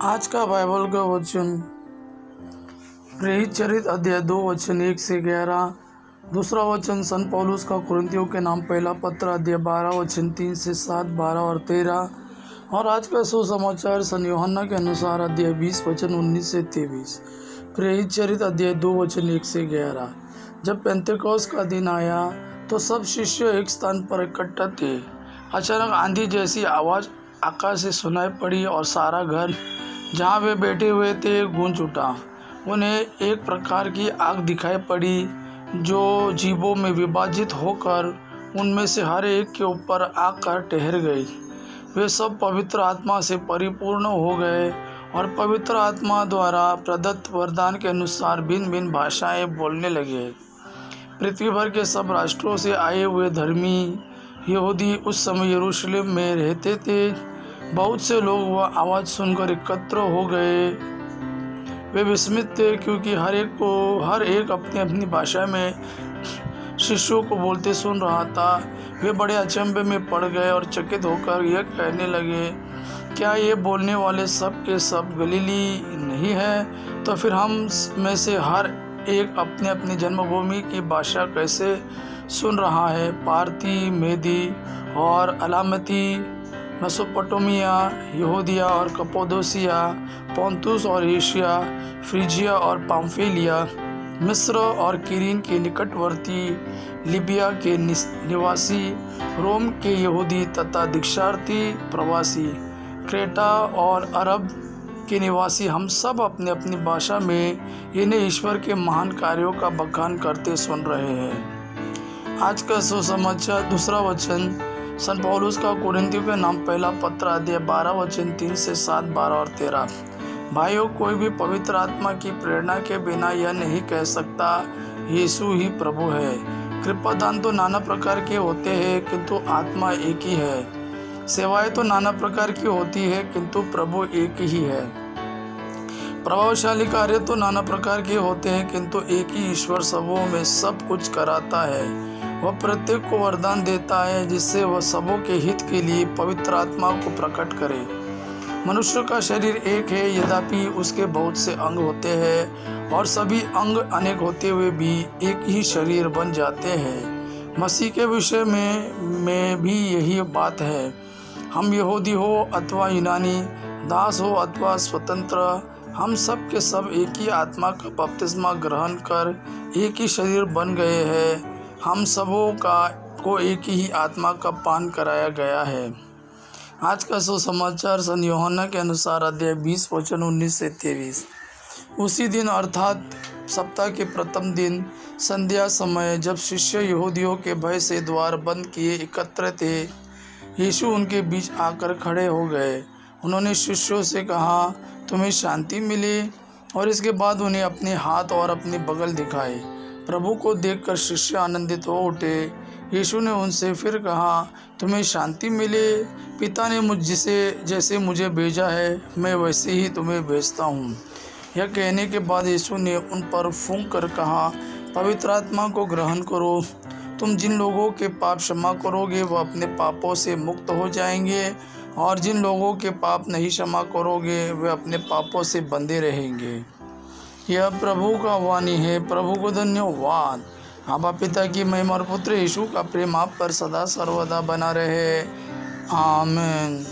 आज का बाइबल का वचन प्रेरित चरित अध्याय 2 वचन 1 से 11। दूसरा वचन संत पौलुस का कुरिन्थियों के नाम पहला पत्र अध्याय 12 वचन 3 से 7, 12 और 13। और आज का सुसमाचार सन यूहन्ना के अनुसार अध्याय 20 वचन 19 से 23। प्रेरित चरित अध्याय 2 वचन 1 से 11। जब पेंतेकोस्त का दिन आया तो सब शिष्य एक स्थान पर इकट्ठा थे। अचानक आंधी जैसी आवाज़ आकाश से सुनाई पड़ी और सारा घर जहाँ वे बैठे हुए थे गूंज उठा। उन्हें एक प्रकार की आग दिखाई पड़ी जो जीवों में विभाजित होकर उनमें से हर एक के ऊपर आकर ठहर गई। वे सब पवित्र आत्मा से परिपूर्ण हो गए और पवित्र आत्मा द्वारा प्रदत्त वरदान के अनुसार भिन्न भिन्न भाषाएं बोलने लगे। पृथ्वी भर के सब राष्ट्रों से आए हुए धर्मी यहूदी उस समय यरूशलेम में रहते थे। बहुत से लोग वह आवाज़ सुनकर एकत्र हो गए। वे विस्मित थे क्योंकि हर एक अपनी अपनी भाषा में शिष्यों को बोलते सुन रहा था। वे बड़े अचंभे में पड़ गए और चकित होकर यह कहने लगे, क्या ये बोलने वाले सब के सब गलीली नहीं है? तो फिर हम में से हर एक अपने अपनी जन्मभूमि की भाषा कैसे सुन रहा है? पारती, मेदी और अलामती, मेसोपोटामिया, यहूदिया और कप्पादोसिया, पोंतुस और एशिया, फ्रिजिया और पाम्फिलिया, मिस्र और किरीन के निकटवर्ती, लीबिया के निवासी, रोम के यहूदी तथा दीक्षार्थी प्रवासी, क्रेटा और अरब के निवासी, हम सब अपने अपनी भाषा में इन्हें ईश्वर के महान कार्यों का बखान करते सुन रहे हैं। आज का सुसमाचार दूसरा वचन संत पौलुस का कुरिन्थियों के नाम पहला पत्र अध्याय 12 वचन 3 से 7, 12 और 13। भाइयों, कोई भी पवित्र आत्मा की प्रेरणा के बिना यह नहीं कह सकता यीशु ही प्रभु है। कृपादान तो नाना प्रकार के होते हैं किंतु आत्मा एक ही है। सेवाएं तो नाना प्रकार की होती है किंतु प्रभु एक ही है। प्रभावशाली कार्य तो नाना प्रकार के होते हैं किंतु एक ही ईश्वर सबों में सब कुछ कराता है। वह प्रत्येक को वरदान देता है जिससे वह सबों के हित के लिए पवित्र आत्मा को प्रकट करे। मनुष्य का शरीर एक है, यद्यपि उसके बहुत से अंग होते हैं और सभी अंग अनेक होते हुए भी एक ही शरीर बन जाते हैं। मसीह के विषय में भी यही बात है। हम यहूदी हो अथवा यूनानी, दास हो अथवा स्वतंत्र, हम सब के सब एक ही आत्मा का बपतिस्मा ग्रहण कर एक ही शरीर बन गए हैं। हम सबों को एक ही आत्मा का पान कराया गया है। आज का सुसमाचार सन यूहन्ना के अनुसार अध्याय 20 वचन 19 से 23। उसी दिन अर्थात सप्ताह के प्रथम दिन संध्या समय, जब शिष्य यहूदियों के भय से द्वार बंद किए एकत्र थे, यीशु उनके बीच आकर खड़े हो गए। उन्होंने शिष्यों से कहा, तुम्हें शांति मिले। और इसके बाद उन्हें अपने हाथ और अपने बगल दिखाए। प्रभु को देखकर शिष्य आनंदित हो उठे। यीशु ने उनसे फिर कहा, तुम्हें शांति मिले। पिता ने जैसे मुझे भेजा है, मैं वैसे ही तुम्हें भेजता हूँ। यह कहने के बाद यीशु ने उन पर फूंक कर कहा, पवित्र आत्मा को ग्रहण करो। तुम जिन लोगों के पाप क्षमा करोगे वह अपने पापों से मुक्त हो जाएंगे, और जिन लोगों के पाप नहीं क्षमा करोगे वे अपने पापों से बंधे रहेंगे। यह प्रभु का वाणी है। प्रभु को धन्यवाद। आबा पिता की महिमा और पुत्र यीशु का प्रेम आप पर सदा सर्वदा बना रहे। आमीन।